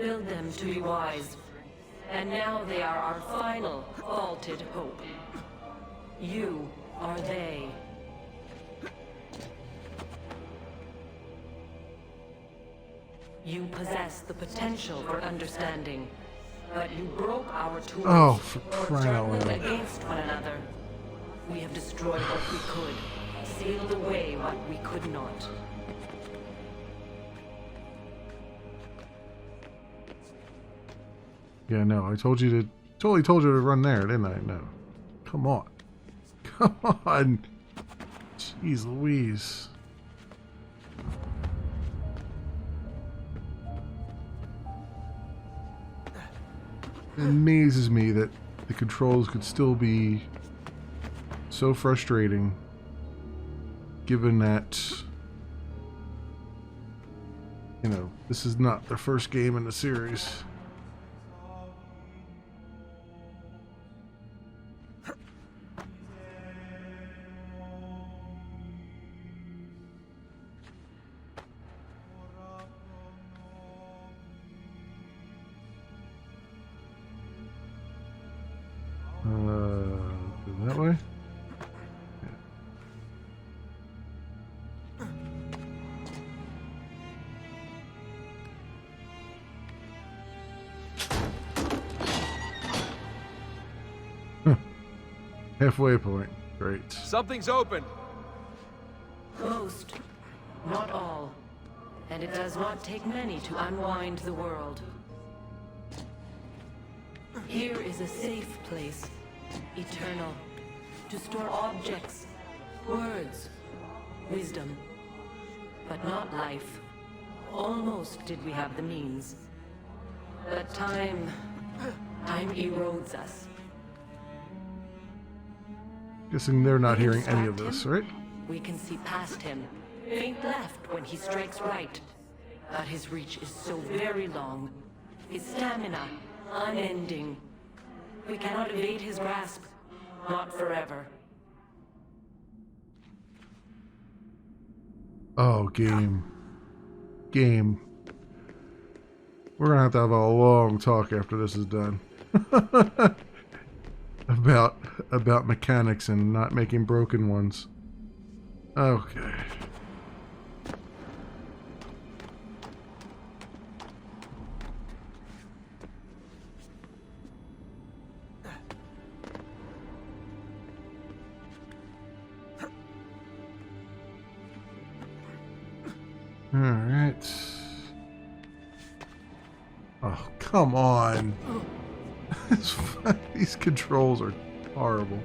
build them to be wise. And now they are our final, vaulted hope. You are they. You possess the potential for understanding, but you broke our tools. Oh, for crying out turned them loud. against one another. We have destroyed what we could, sealed away what we could not. Yeah, no, I told you to, totally told you to run there, didn't I? No. Come on. Come on. Jeez Louise. It amazes me that the controls could still be so frustrating, given that, you know, this is not the first game in the series. That way? Huh. Halfway point. Great. Something's open. Most, not all. And it does not take many to unwind the world. Here is a safe place, eternal, to store objects, words, wisdom, but not life. Almost did we have the means. But time erodes us. Guessing they're not We hearing any of distract this, him. right? We can see past him, faint left when he strikes right. But his reach is so very long, his stamina unending. We cannot evade his grasp, not forever. Oh, game. Game. We're gonna have to have a long talk after this is done. about mechanics and not making broken ones. Okay. Alright. Oh, come on. These controls are horrible.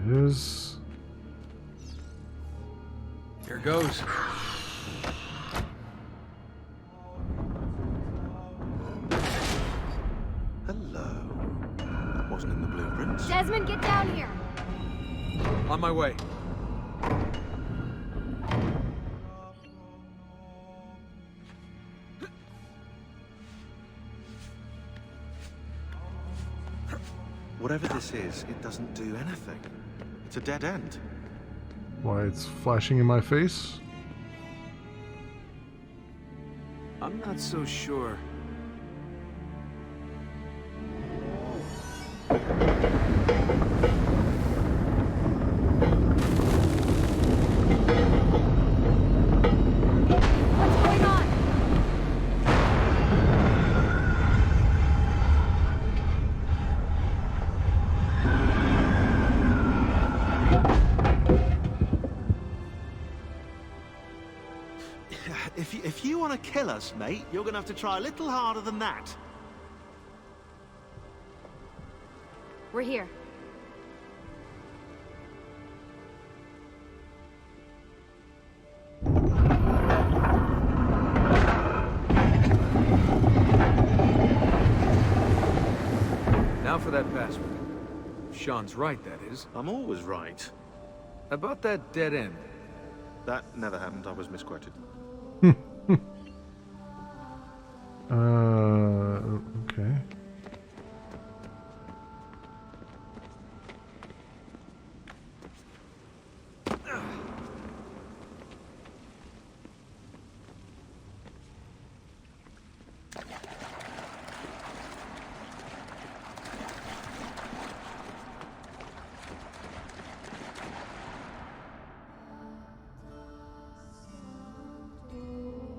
There it is. Here goes. Hello. That wasn't in the blueprints. Desmond, get down here! On my way. Whatever this is, it doesn't do anything. It's a dead end. Why, it's flashing in my face? I'm not so sure. If you want to kill us, mate, you're going to have to try a little harder than that. We're here. Now for that password. Sean's right, that is. I'm always right. About that dead end. That never happened. I was misquoted. Okay.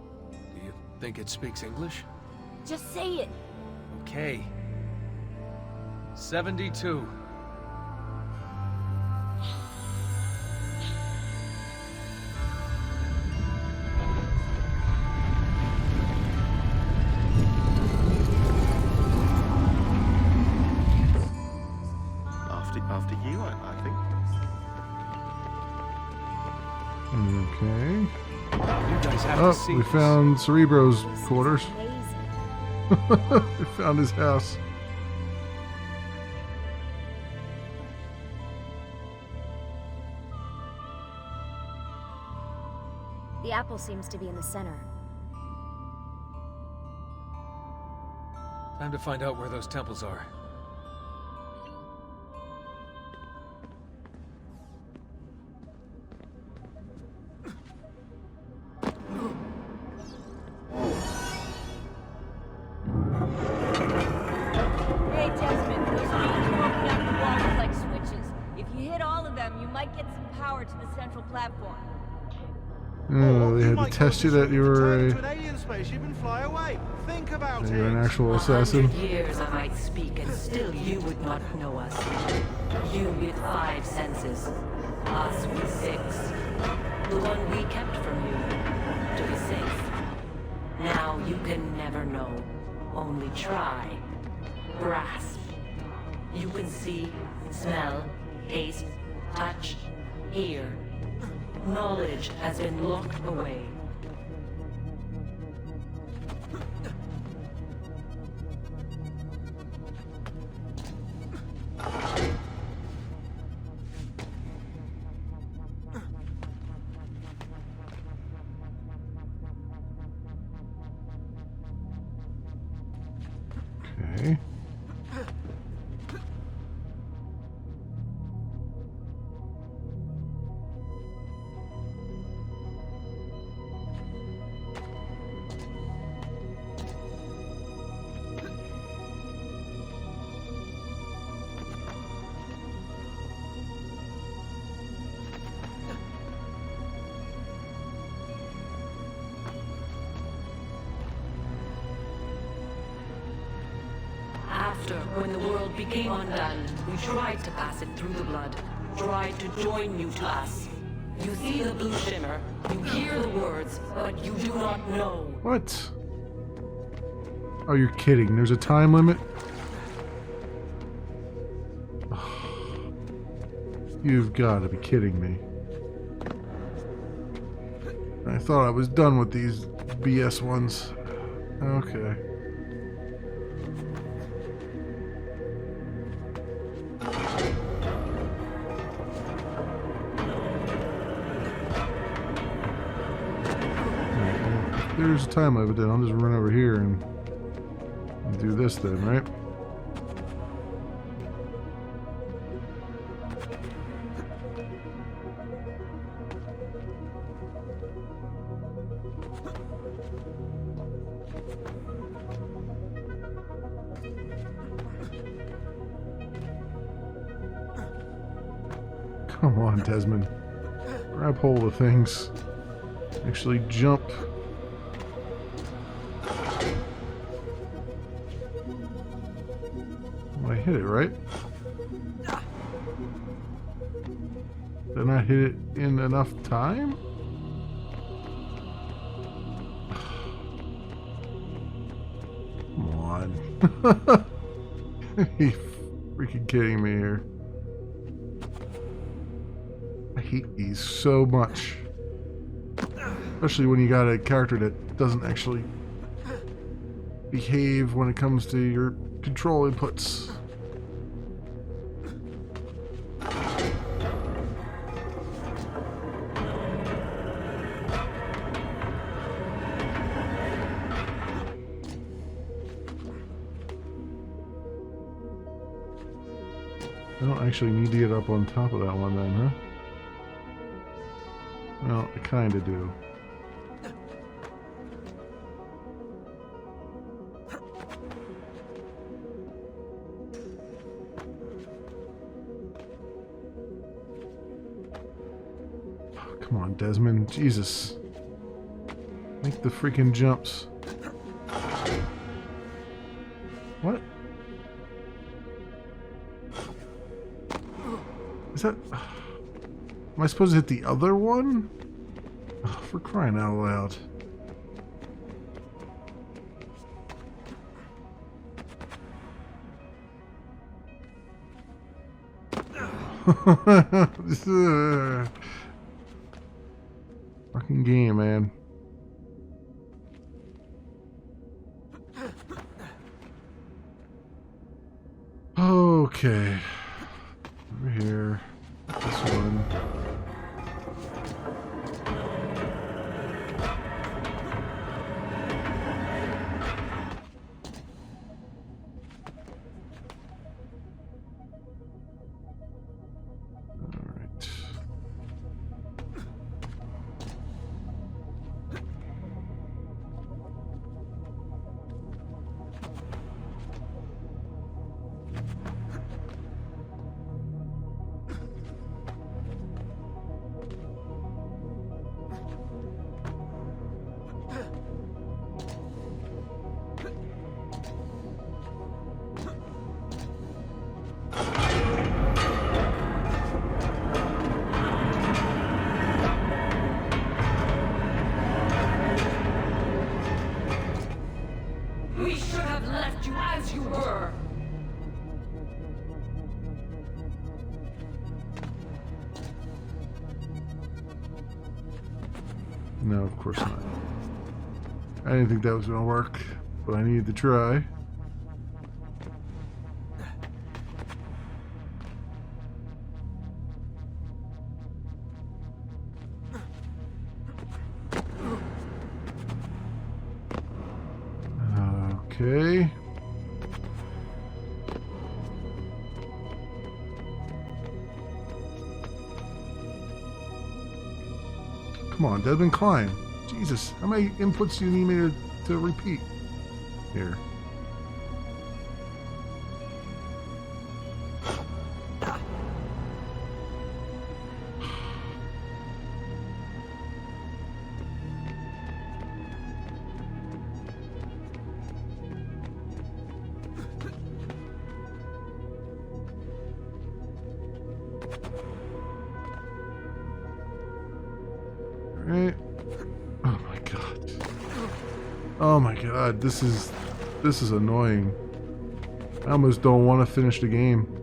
Do you think it speaks English? Just say it. Okay. 72. After you, I think. Okay. You guys have to Oh, see we this. found Cerebro's This is quarters. amazing. We found his house. The apple seems to be in the center. Time to find out where those temples are. Hey, Desmond, those beams are opening up the walls like switches. If you hit all of them, you might get some power to the central platform. Oh, they You had might to go test you this that you way, were turn a, into an alien spaceship and fly away. Think about that it. you were an actual 100 assassin. years I might speak, and still you would not know us. You with 5 senses, us with 6. The one we kept from you, to be safe. Now you can never know, only try. Grasp. You can see, smell, taste, touch, hear. Knowledge has been locked away. Okay. After, when the world became undone, we tried to pass it through the blood, tried to join you to us. You see the blue shimmer, you hear the words, but you do not know. What? Oh, you're kidding. There's a time limit? You've got to be kidding me. I thought I was done with these BS ones. Okay. There's a time limit, then I'll just run over here and do this then, right? Come on, Desmond. Grab hold of things. Actually jump. Well, I hit it, right? Did I hit it in enough time? on. Are you freaking kidding me here? I hate these so much. Especially when you got a character that doesn't actually behave when it comes to your control inputs. I don't actually need to get up on top of that one then, huh? Well, I kinda do. Oh, come on, Desmond. Jesus. Make the freaking jumps. What? Is that... Am I supposed to hit the other one? Oh, for crying out loud. Fucking game, man. Okay. Over here. This one. Alright. We should have left you as you were. No, of course not. I didn't think that was going to work, but I needed to try. Okay. Come on, Desmond, climb. Jesus, how many inputs do you need me to repeat here? Right. Oh my god. Oh my god, this is annoying. I almost don't want to finish the game.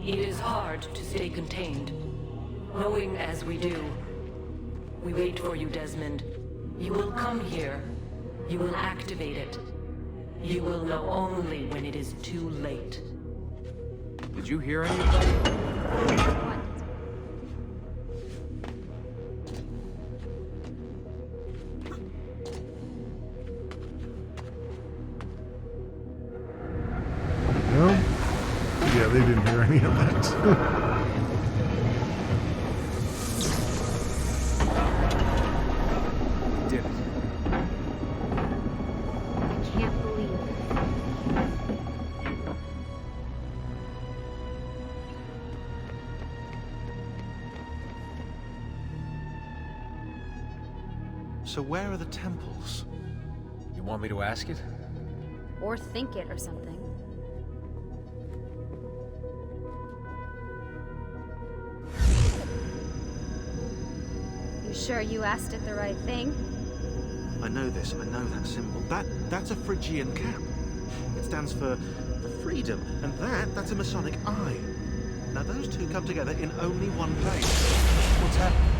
It is hard to stay contained, knowing as we do. We wait for you, Desmond. You will come here. You will activate it. You will know only when it is too late. Did you hear anybody? What? No? Yeah, they didn't hear any of that. Did it. I can't believe it. So where are the temples? You want me to ask it? Or think it or something. You sure you asked it the right thing? I know this. I know that symbol. That's a Phrygian cap. It stands for freedom, and that's a Masonic eye. Now those two come together in only one place. What's happening?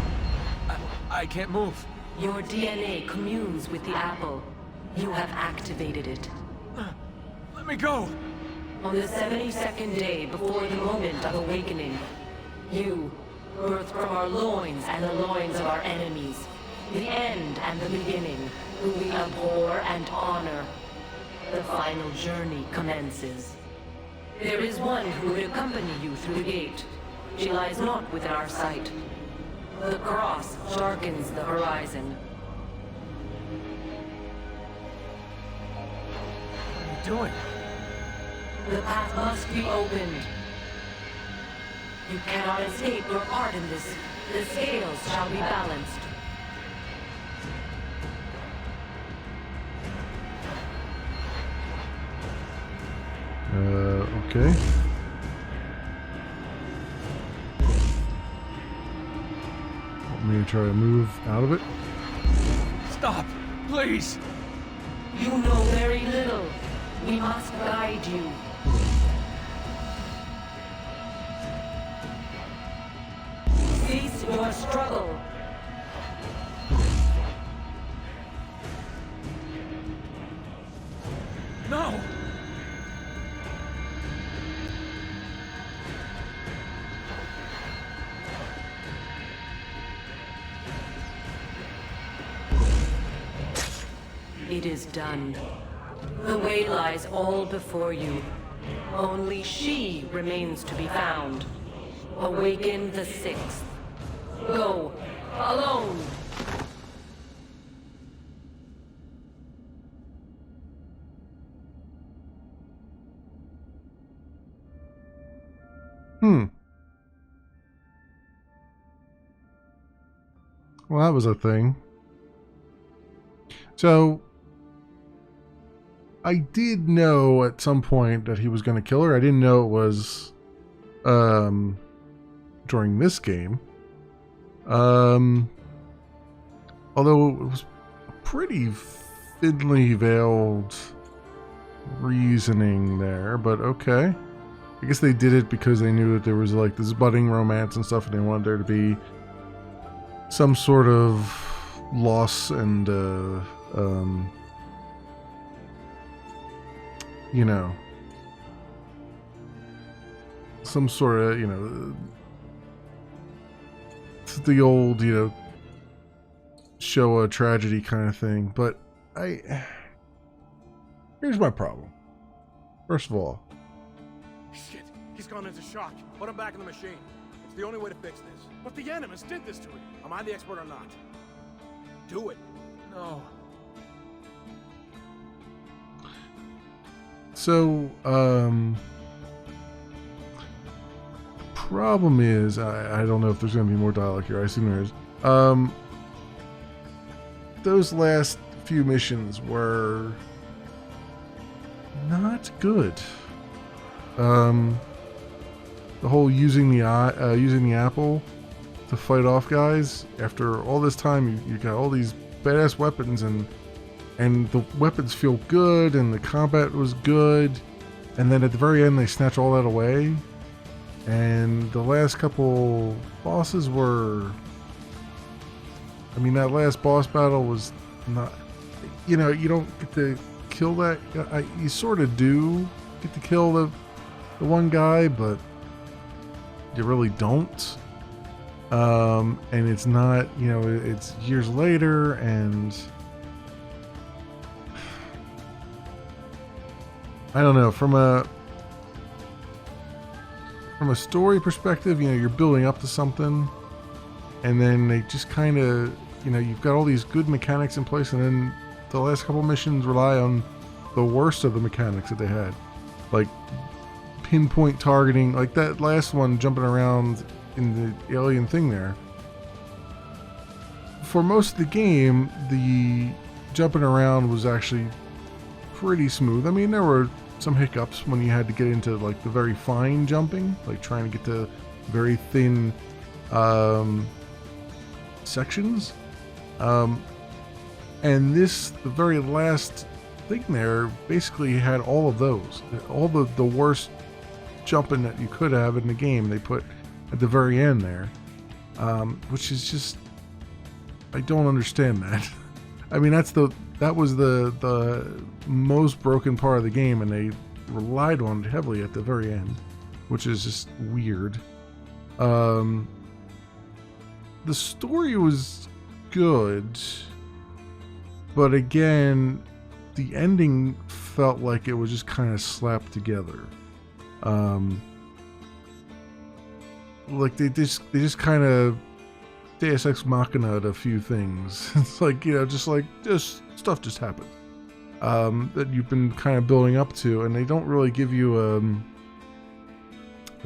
I can't move. Your DNA communes with the apple. You have activated it. Let me go. On the 72nd day before the moment of awakening, you, birthed from our loins and the loins of our enemies, the end and the beginning, who we abhor and honor, the final journey commences. There is one who would accompany you through the gate. She lies not within our sight. The cross darkens the horizon. What are you doing? The path must be opened. You cannot escape your part in this. The scales shall be balanced. Okay. Want me to try to move out of it? Stop, please. You know very little. We must guide you. Cease your struggle. No. It is done. The way lies all before you. Only she remains to be found. Awaken the sixth. Go, alone! Well, that was a thing. So, I did know at some point that he was going to kill her. I didn't know it was during this game. Although it was pretty thinly veiled reasoning there, but okay. I guess they did it because they knew that there was like this budding romance and stuff, and they wanted there to be some sort of loss and you know, some sort of, you know, the old, you know, show a tragedy kind of thing. But here's my problem. First of all, Shit, he's gone into shock. Put him back in the machine. It's the only way to fix this. But the Animus did this to him. Am I the expert or not? Do it. No. so, problem is, I don't know if there's going to be more dialogue here. I assume there is. Those last few missions were not good. The whole using the apple to fight off guys. After all this time, you got all these badass weapons, and the weapons feel good, and the combat was good, and then at the very end they snatch all that away. And the last couple bosses were, I mean, that last boss battle was not, you know, you don't get to kill that. You sort of do get to kill the one guy, but you really don't. And it's not, it's years later, and I don't know. From a story perspective, you're building up to something, and then they just kind of, you've got all these good mechanics in place, and then the last couple missions rely on the worst of the mechanics that they had, like pinpoint targeting, like that last one jumping around in the alien thing there. For most of the game, the jumping around was actually pretty smooth. I mean, there were some hiccups when you had to get into like the very fine jumping, like trying to get to very thin sections. And the very last thing there basically had all of those. All the worst jumping that you could have in the game, they put at the very end there. Which is just, I don't understand that. I mean, that was the most broken part of the game, and they relied on it heavily at the very end, which is just weird. The story was good, but again, the ending felt like it was just kind of slapped together. Like they just kind of Deus Ex Machina'd a few things. It's like, just stuff just happened that you've been kind of building up to, and they don't really give you a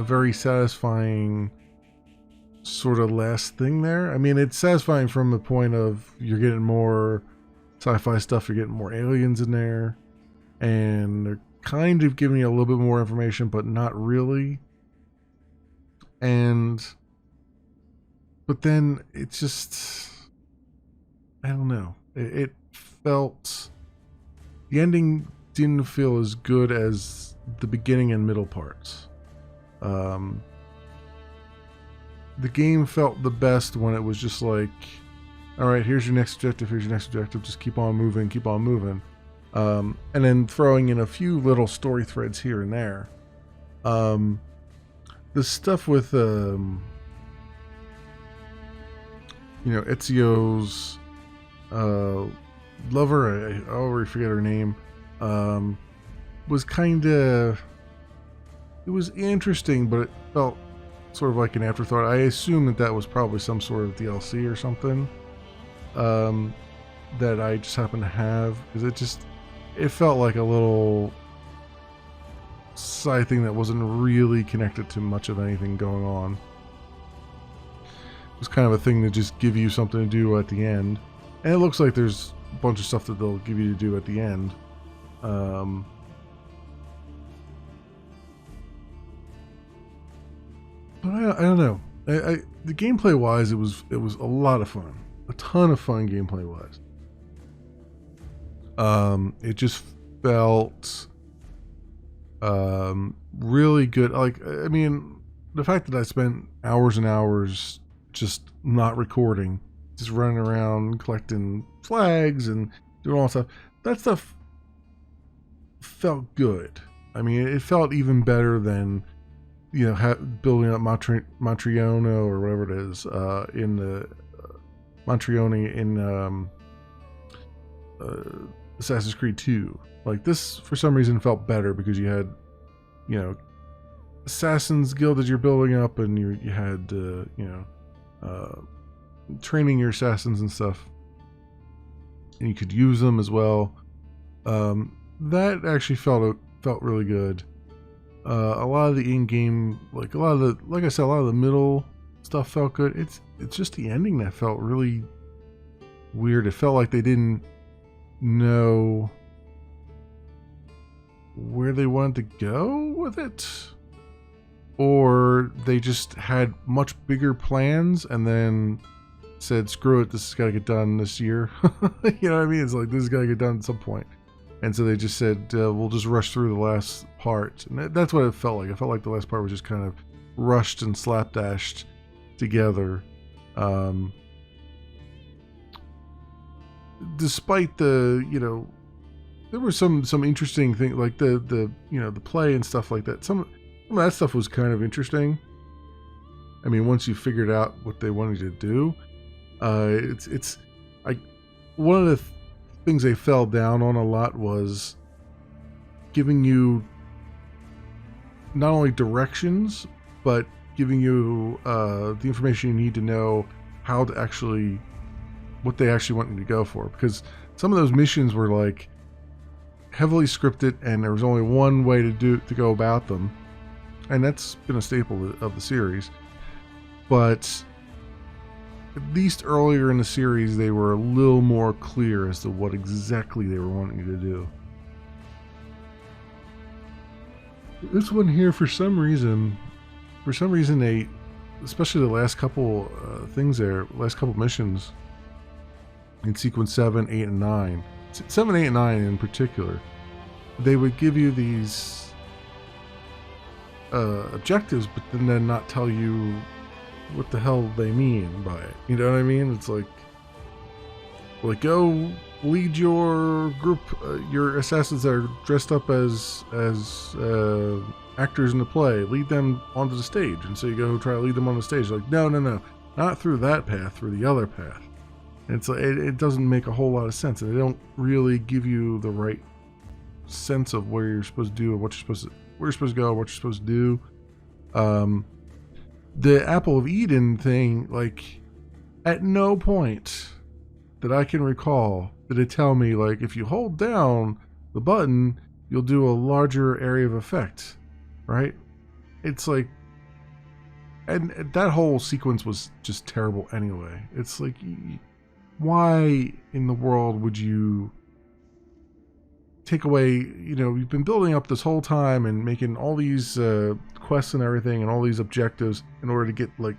very satisfying sort of last thing there. I mean, it's satisfying from the point of you're getting more sci-fi stuff, you're getting more aliens in there, and they're kind of giving you a little bit more information, but not really. But then it's just, I don't know. It felt, the ending didn't feel as good as the beginning and middle parts. The game felt the best when it was just like, all right, here's your next objective, just keep on moving. And then throwing in a few little story threads here and there. The stuff with, Ezio's lover, I already forget her name, was kind of, it was interesting, but it felt sort of like an afterthought. I assume that was probably some sort of DLC or something that I just happened to have, because it felt like a little side thing that wasn't really connected to much of anything going on. It was kind of a thing to just give you something to do at the end, and it looks like there's a bunch of stuff that they'll give you to do at the end. But I don't know. The gameplay wise, it was a lot of fun, a ton of fun gameplay wise. It just felt really good. Like, I mean, the fact that I spent hours and hours just not recording, just running around collecting flags and doing all that stuff felt good. I mean, it felt even better than, building up Matriona or whatever it is, in the Matrioni in Assassin's Creed 2. Like, this for some reason felt better because you had, Assassin's Guild that you're building up, and you had training your assassins and stuff, and you could use them as well. That actually felt really good. A lot of the in-game, like a lot of the middle stuff felt good. It's just the ending that felt really weird. It felt like they didn't know where they wanted to go with it, or they just had much bigger plans and then said, screw it, this has got to get done this year. You know what I mean? It's like, this has got to get done at some point. And so they just said, we'll just rush through the last part. And that's what it felt like. It felt like the last part was just kind of rushed and slapdashed together. Despite the, there were some interesting things, like the the play and stuff like that. Some of that stuff was kind of interesting. I mean, once you figured out what they wanted you to do, it's like one of the things they fell down on a lot was giving you not only directions, but giving you the information you need to know how to actually, what they actually want you to go for. Because some of those missions were like heavily scripted, and there was only one way to go about them, and that's been a staple of the series. But at least earlier in the series, they were a little more clear as to what exactly they were wanting you to do. This one here, for some reason they, especially the last couple things there, last couple missions in sequence 7, 8, and 9, 7, 8, and 9 in particular, they would give you these objectives, but then not tell you what the hell they mean by it. You know what I mean? It's like go lead your group, your assassins that are dressed up as actors in the play. Lead them onto the stage, and so you go try to lead them on the stage. Like, no, not through that path, through the other path. And it's like it doesn't make a whole lot of sense, and they don't really give you the right sense of where you're supposed to do and where you're supposed to go, what you're supposed to do. The Apple of Eden thing, like, at no point that I can recall did it tell me, like, if you hold down the button, you'll do a larger area of effect, right? It's like, and that whole sequence was just terrible anyway. It's like, why in the world would you take away, you've been building up this whole time and making all these quests and everything and all these objectives in order to get like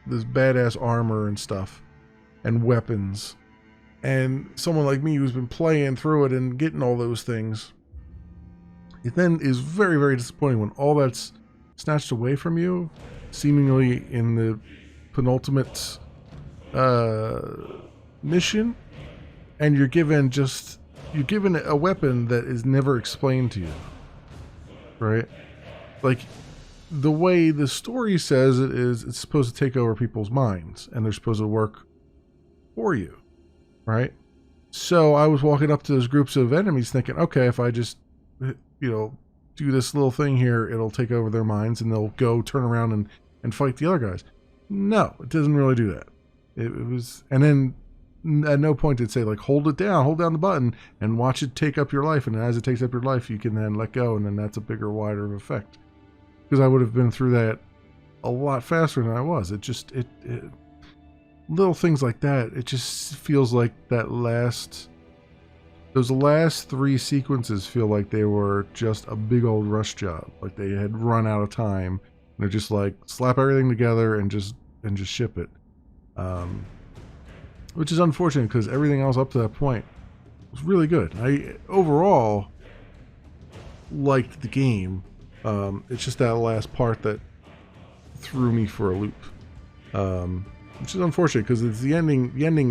this badass armor and stuff and weapons, and someone like me who's been playing through it and getting all those things, it then is very, very disappointing when all that's snatched away from you seemingly in the penultimate mission, and you're given a weapon that is never explained to you, right? Like, the way the story says it is, it's supposed to take over people's minds, and they're supposed to work for you, right? So I was walking up to those groups of enemies thinking, okay, if I just, do this little thing here, it'll take over their minds, and they'll go turn around and fight the other guys. No, it doesn't really do that. It was, and then at no point did it say, like, hold down the button and watch it take up your life, and as it takes up your life, you can then let go, and then that's a bigger, wider effect. Because I would have been through that a lot faster than I was. It just, little things like that, it just feels like those last 3 sequences feel like they were just a big old rush job. Like they had run out of time, and they're just like, slap everything together and just ship it. Which is unfortunate, because everything else up to that point was really good. I overall liked the game. It's just that last part that threw me for a loop, which is unfortunate, because it's the ending. The ending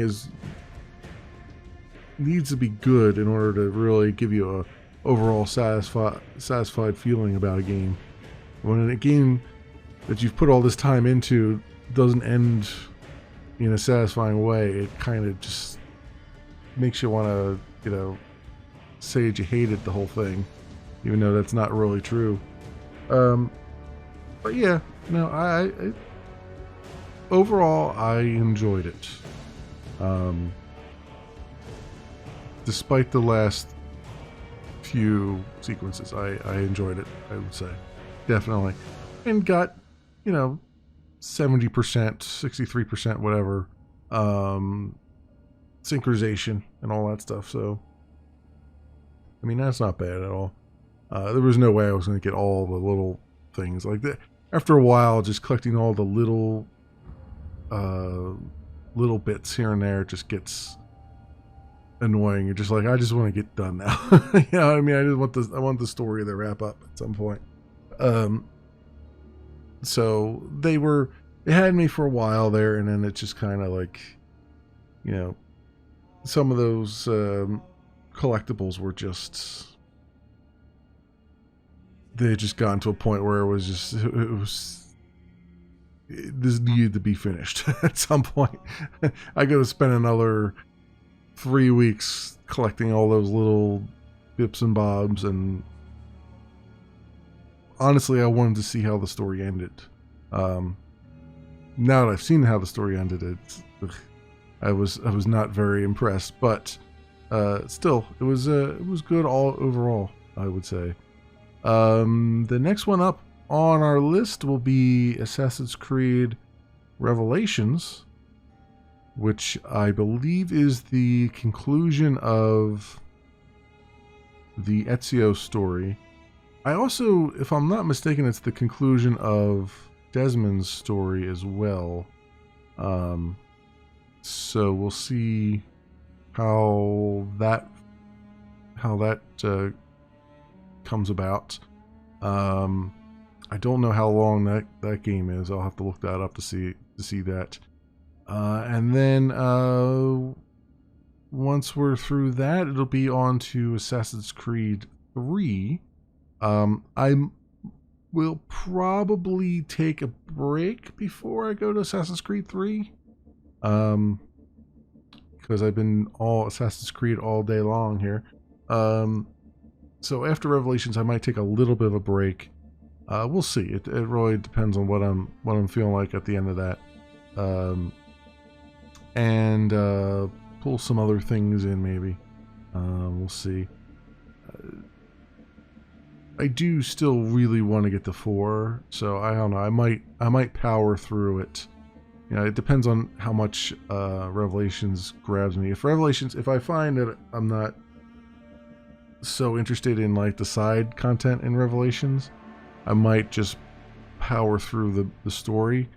needs to be good in order to really give you a overall satisfied feeling about a game. When a game that you've put all this time into doesn't end in a satisfying way, it kind of just makes you want to, say that you hated the whole thing, even though that's not really true. But yeah, no, I overall I enjoyed it. Despite the last few sequences, I enjoyed it, I would say. Definitely. And got, 70%, 63%, whatever, synchronization and all that stuff. So, I mean, that's not bad at all. There was no way I was going to get all the little things like that. After a while, just collecting all the little bits here and there just gets annoying. You're just like, I just want to get done now. You know what I mean? I want the story to wrap up at some point. So they had me for a while there, and then it just kind of like, some of those collectibles were just... They had just gotten to a point where it was just... This needed to be finished at some point. I gotta spend another 3 weeks collecting all those little bips and bobs, and honestly, I wanted to see how the story ended. Now that I've seen how the story ended, I was not very impressed, but still, it was good all overall, I would say. The next one up on our list will be Assassin's Creed Revelations, which I believe is the conclusion of the Ezio story. I also, if I'm not mistaken, it's the conclusion of Desmond's story as well. So we'll see how that comes about. I don't know how long that game is. I'll have to look that up to see that. And then once we're through that, it'll be on to Assassin's Creed 3. I will probably take a break before I go to Assassin's Creed 3. Because I've been all Assassin's Creed all day long here. So after Revelations, I might take a little bit of a break. We'll see. It really depends on what I'm feeling like at the end of that. And pull some other things in maybe. We'll see. I do still really want to get to 4, so I don't know. I might power through it. You know, it depends on how much Revelations grabs me. If I find that I'm not so interested in like the side content in Revelations, I might just power through the story.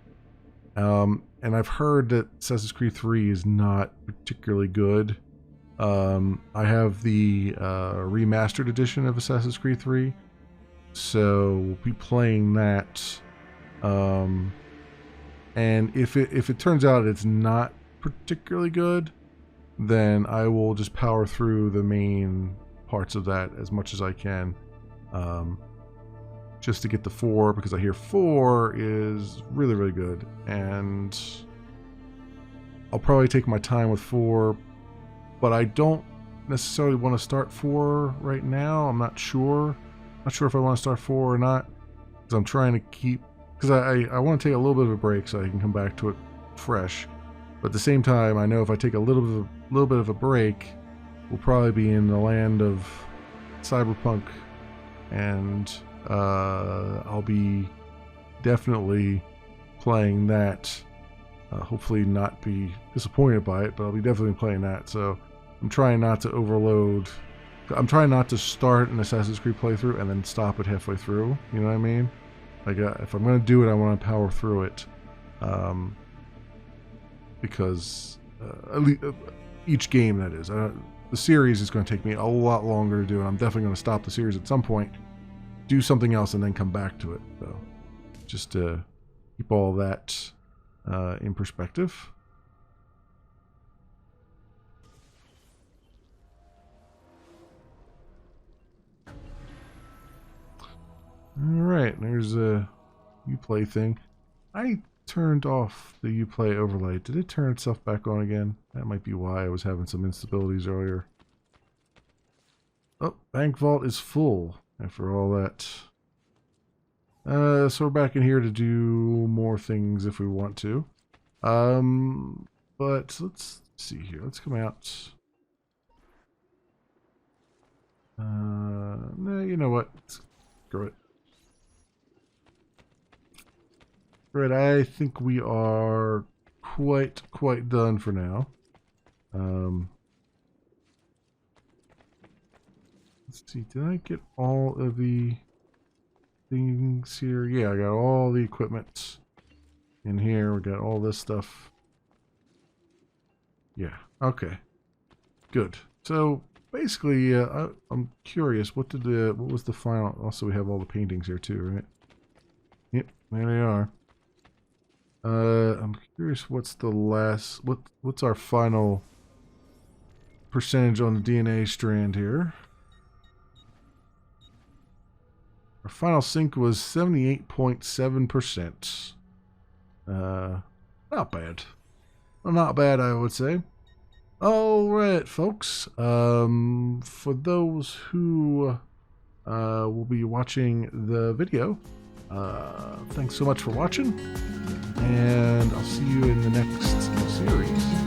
And I've heard that Assassin's Creed 3 is not particularly good. I have the remastered edition of Assassin's Creed 3, so we'll be playing that. And if it turns out it's not particularly good, then I will just power through the main parts of that as much as I can, just to get to 4, because I hear 4 is really, really good, and I'll probably take my time with 4, but I don't necessarily want to start 4 right now. I'm not sure if I want to start 4 or not, because I'm trying to keep, because I want to take a little bit of a break so I can come back to it fresh. But at the same time, I know if I take a little bit of a break, we'll probably be in the land of Cyberpunk, and I'll be definitely playing that. Hopefully not be disappointed by it, but I'll be definitely playing that. So I'm trying not to overload. I'm trying not to start an Assassin's Creed playthrough and then stop it halfway through. You know what I mean? Like, if I'm going to do it, I want to power through it. Because each game, that is. The series is going to take me a lot longer to do, and I'm definitely going to stop the series at some point, do something else, and then come back to it. So, just to keep all that in perspective. Alright, there's a Uplay thing. I turned off the Uplay overlay. Did it turn itself back on again? That might be why I was having some instabilities earlier. Oh, Bank Vault is full after all that. So we're back in here to do more things if we want to. But let's see here. Let's come out. No, you know what? Screw it. Right, I think we are quite done for now. Let's see, did I get all of the things here? Yeah, I got all the equipment in here. We got all this stuff. Yeah, okay. Good. So basically, I'm curious, what was the final? Also, we have all the paintings here too, right? Yep, there they are. I'm curious what's the last, what's our final percentage on the DNA strand here. Our final sync was 78.7%. Not bad. Well, not bad, I would say. Alright, folks. For those who will be watching the video, thanks so much for watching. And I'll see you in the next series.